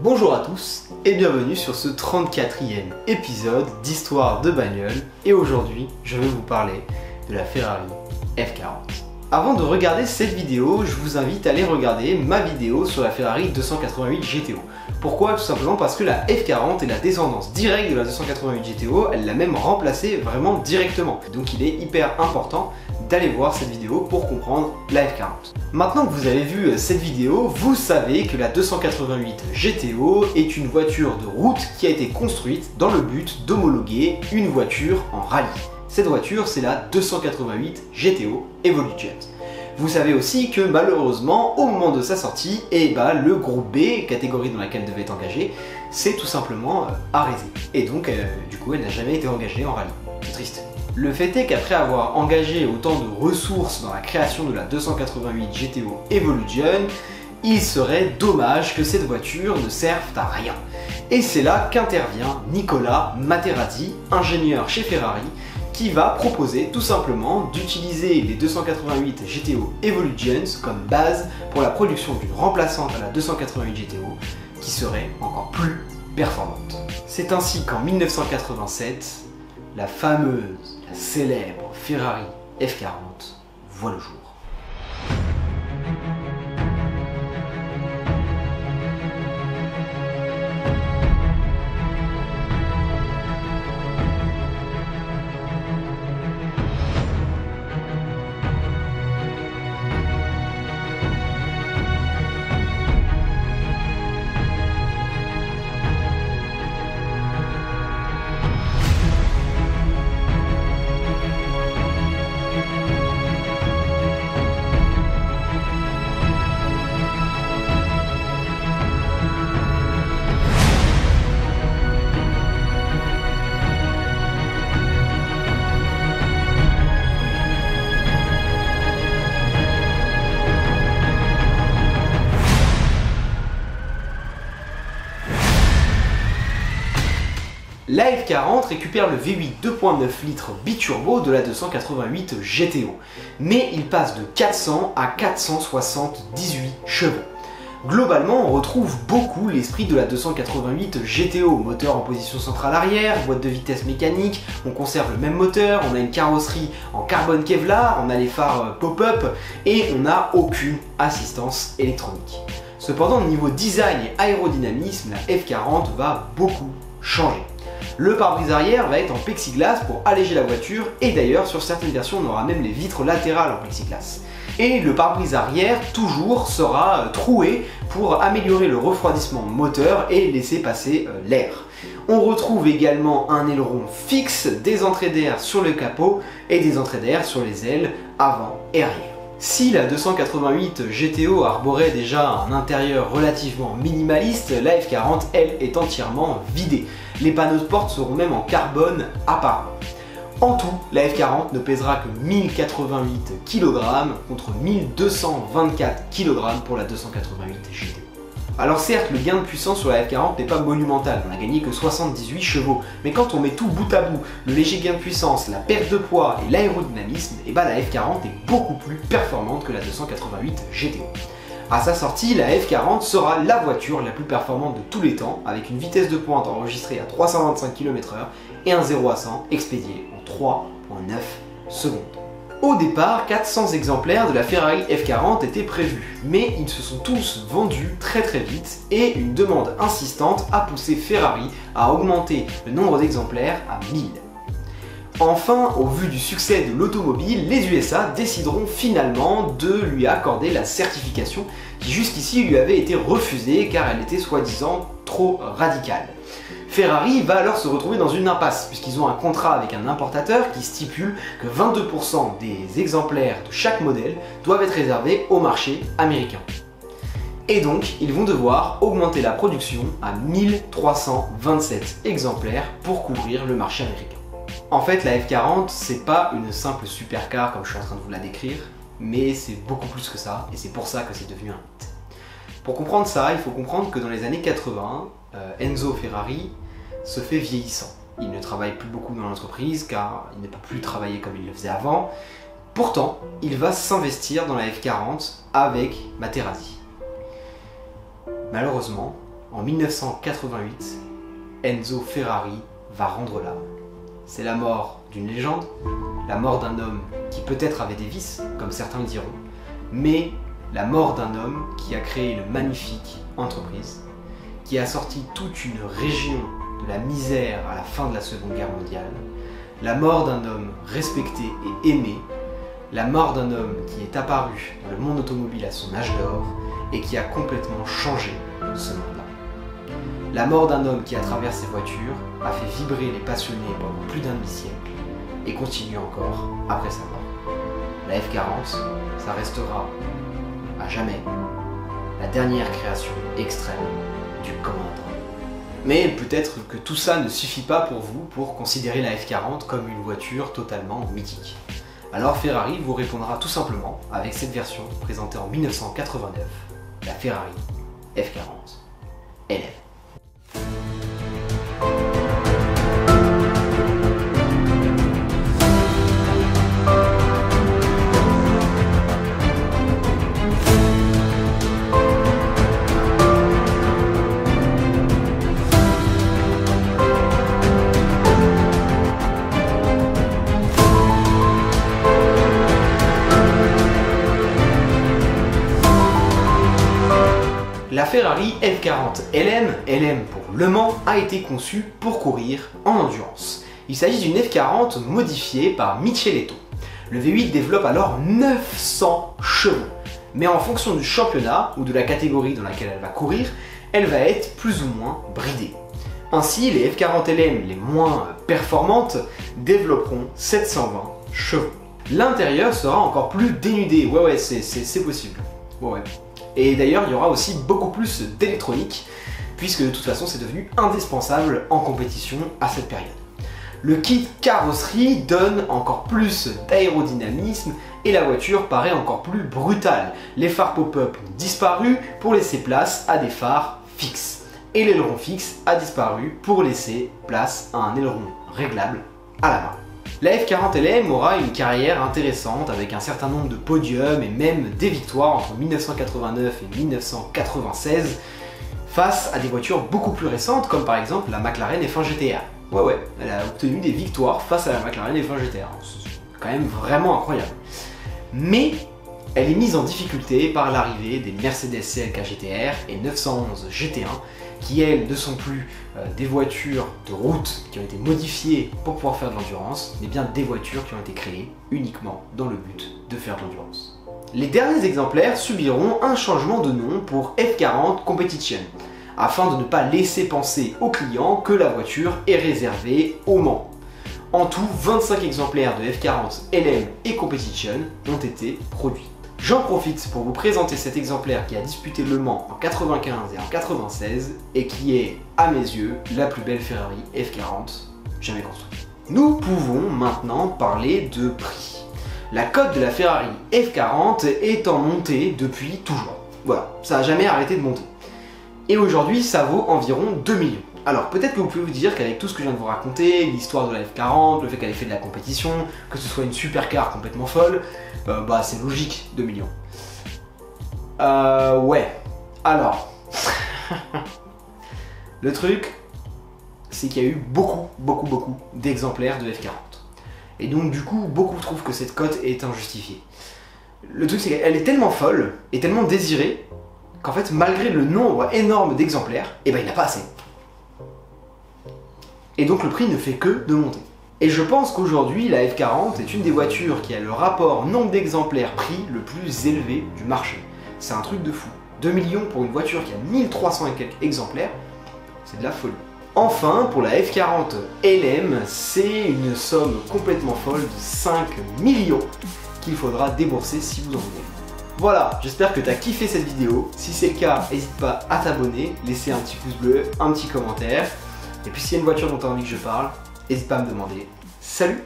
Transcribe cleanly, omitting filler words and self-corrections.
Bonjour à tous et bienvenue sur ce 34e épisode d'Histoire de bagnole et aujourd'hui je vais vous parler de la Ferrari F40. Avant de regarder cette vidéo, je vous invite à aller regarder ma vidéo sur la Ferrari 288 GTO. Pourquoi? Tout simplement parce que la F40 est la descendance directe de la 288 GTO, elle l'a même remplacée vraiment directement. Donc il est hyper important d'aller voir cette vidéo pour comprendre la F40. Maintenant que vous avez vu cette vidéo, vous savez que la 288 GTO est une voiture de route qui a été construite dans le but d'homologuer une voiture en rallye. Cette voiture, c'est la 288 GTO Evolution. Vous savez aussi que malheureusement, au moment de sa sortie, le groupe B, catégorie dans laquelle elle devait être engagée, s'est tout simplement arrêté. Et donc, du coup, elle n'a jamais été engagée en rallye. C'est triste. Le fait est qu'après avoir engagé autant de ressources dans la création de la 288 GTO Evolution, il serait dommage que cette voiture ne serve à rien. Et c'est là qu'intervient Nicola Materati, ingénieur chez Ferrari, qui va proposer tout simplement d'utiliser les 288 GTO Evolutions comme base pour la production d'une remplaçante à la 288 GTO qui serait encore plus performante. C'est ainsi qu'en 1987, la fameuse, la célèbre Ferrari F40 voit le jour. La F40 récupère le V8 2.9 litres biturbo de la 288 GTO, mais il passe de 400 à 478 chevaux. Globalement, on retrouve beaucoup l'esprit de la 288 GTO, moteur en position centrale arrière, boîte de vitesse mécanique, on conserve le même moteur, on a une carrosserie en carbone Kevlar, on a les phares pop-up et on n'a aucune assistance électronique. Cependant, au niveau design et aérodynamisme, la F40 va beaucoup changer. Le pare-brise arrière va être en plexiglas pour alléger la voiture et d'ailleurs sur certaines versions on aura même les vitres latérales en plexiglas. Et le pare-brise arrière toujours sera troué pour améliorer le refroidissement moteur et laisser passer l'air. On retrouve également un aileron fixe, des entrées d'air sur le capot et des entrées d'air sur les ailes avant et arrière. Si la 288 GTO arborait déjà un intérieur relativement minimaliste, la F40 elle est entièrement vidée. Les panneaux de porte seront même en carbone apparent. En tout, la F40 ne pèsera que 1088 kg contre 1224 kg pour la 288 GTO. Alors certes, le gain de puissance sur la F40 n'est pas monumental, on n'a gagné que 78 chevaux, mais quand on met tout bout à bout, le léger gain de puissance, la perte de poids et l'aérodynamisme, la F40 est beaucoup plus performante que la 288 GTO. À sa sortie, la F40 sera la voiture la plus performante de tous les temps, avec une vitesse de pointe enregistrée à 325 km/h et un 0 à 100 expédié en 3,9 secondes. Au départ, 400 exemplaires de la Ferrari F40 étaient prévus, mais ils se sont tous vendus très vite et une demande insistante a poussé Ferrari à augmenter le nombre d'exemplaires à 1000. Enfin, au vu du succès de l'automobile, les USA décideront finalement de lui accorder la certification qui jusqu'ici lui avait été refusée car elle était soi-disant trop radicale. Ferrari va alors se retrouver dans une impasse puisqu'ils ont un contrat avec un importateur qui stipule que 22% des exemplaires de chaque modèle doivent être réservés au marché américain. Et donc, ils vont devoir augmenter la production à 1327 exemplaires pour couvrir le marché américain. En fait, la F40, c'est pas une simple supercar comme je suis en train de vous la décrire, mais c'est beaucoup plus que ça, et c'est pour ça que c'est devenu un hit. Pour comprendre ça, il faut comprendre que dans les années 80, Enzo Ferrari se fait vieillissant. Il ne travaille plus beaucoup dans l'entreprise car il ne peut plus travailler comme il le faisait avant. Pourtant, il va s'investir dans la F40 avec Materati. Malheureusement, en 1988, Enzo Ferrari va rendre l'âme. C'est la mort d'une légende, la mort d'un homme qui peut-être avait des vices, comme certains le diront, mais la mort d'un homme qui a créé une magnifique entreprise, qui a sorti toute une région de la misère à la fin de la Seconde Guerre mondiale, la mort d'un homme respecté et aimé, la mort d'un homme qui est apparu dans le monde automobile à son âge d'or et qui a complètement changé ce monde-là. La mort d'un homme qui, à travers ses voitures, a fait vibrer les passionnés pendant plus d'un demi-siècle et continue encore après sa mort. La F40, ça restera à jamais la dernière création extrême du commandant. Mais peut-être que tout ça ne suffit pas pour vous pour considérer la F40 comme une voiture totalement mythique. Alors Ferrari vous répondra tout simplement avec cette version présentée en 1989, la Ferrari F40 LM. La Ferrari F40 LM pour Le Mans, a été conçue pour courir en endurance. Il s'agit d'une F40 modifiée par Micheletto. Le V8 développe alors 900 chevaux, mais en fonction du championnat ou de la catégorie dans laquelle elle va courir, elle va être plus ou moins bridée. Ainsi, les F40 LM les moins performantes développeront 720 chevaux. L'intérieur sera encore plus dénudé, ouais c'est possible. Ouais. Et d'ailleurs, il y aura aussi beaucoup plus d'électronique, puisque de toute façon, c'est devenu indispensable en compétition à cette période. Le kit carrosserie donne encore plus d'aérodynamisme et la voiture paraît encore plus brutale. Les phares pop-up ont disparu pour laisser place à des phares fixes. Et l'aileron fixe a disparu pour laisser place à un aileron réglable à la main. La F40 LM aura une carrière intéressante avec un certain nombre de podiums et même des victoires entre 1989 et 1996 face à des voitures beaucoup plus récentes comme par exemple la McLaren F1 GTR. Ouais, elle a obtenu des victoires face à la McLaren F1 GTR. C'est quand même vraiment incroyable. Mais elle est mise en difficulté par l'arrivée des Mercedes CLK GTR et 911 GT1 qui elles ne sont plus des voitures de route qui ont été modifiées pour pouvoir faire de l'endurance, mais bien des voitures qui ont été créées uniquement dans le but de faire de l'endurance. Les derniers exemplaires subiront un changement de nom pour F40 Competition, afin de ne pas laisser penser aux clients que la voiture est réservée au Mans. En tout, 25 exemplaires de F40 LM et Competition ont été produits. J'en profite pour vous présenter cet exemplaire qui a disputé Le Mans en 95 et en 96 et qui est, à mes yeux, la plus belle Ferrari F40 jamais construite. Nous pouvons maintenant parler de prix. La cote de la Ferrari F40 est en montée depuis toujours. Voilà, ça n'a jamais arrêté de monter. Et aujourd'hui, ça vaut environ 2 millions. Alors peut-être que vous pouvez vous dire qu'avec tout ce que je viens de vous raconter, l'histoire de la F40, le fait qu'elle ait fait de la compétition, que ce soit une supercar complètement folle, c'est logique, 2 millions. Ouais. Alors, le truc, c'est qu'il y a eu beaucoup d'exemplaires de F40. Et donc du coup, beaucoup trouvent que cette cote est injustifiée. Le truc, c'est qu'elle est tellement folle et tellement désirée qu'en fait, malgré le nombre énorme d'exemplaires, il n'y en a pas assez. Et donc le prix ne fait que de monter. Et je pense qu'aujourd'hui, la F40 est une des voitures qui a le rapport nombre d'exemplaires prix le plus élevé du marché. C'est un truc de fou. 2 millions pour une voiture qui a 1300 et quelques exemplaires, c'est de la folie. Enfin, pour la F40 LM, c'est une somme complètement folle de 5 millions qu'il faudra débourser si vous en voulez. Voilà, j'espère que tu as kiffé cette vidéo. Si c'est le cas, n'hésite pas à t'abonner, laisser un petit pouce bleu, un petit commentaire. Et puis s'il y a une voiture dont tu as envie que je parle, n'hésite pas à me demander. Salut!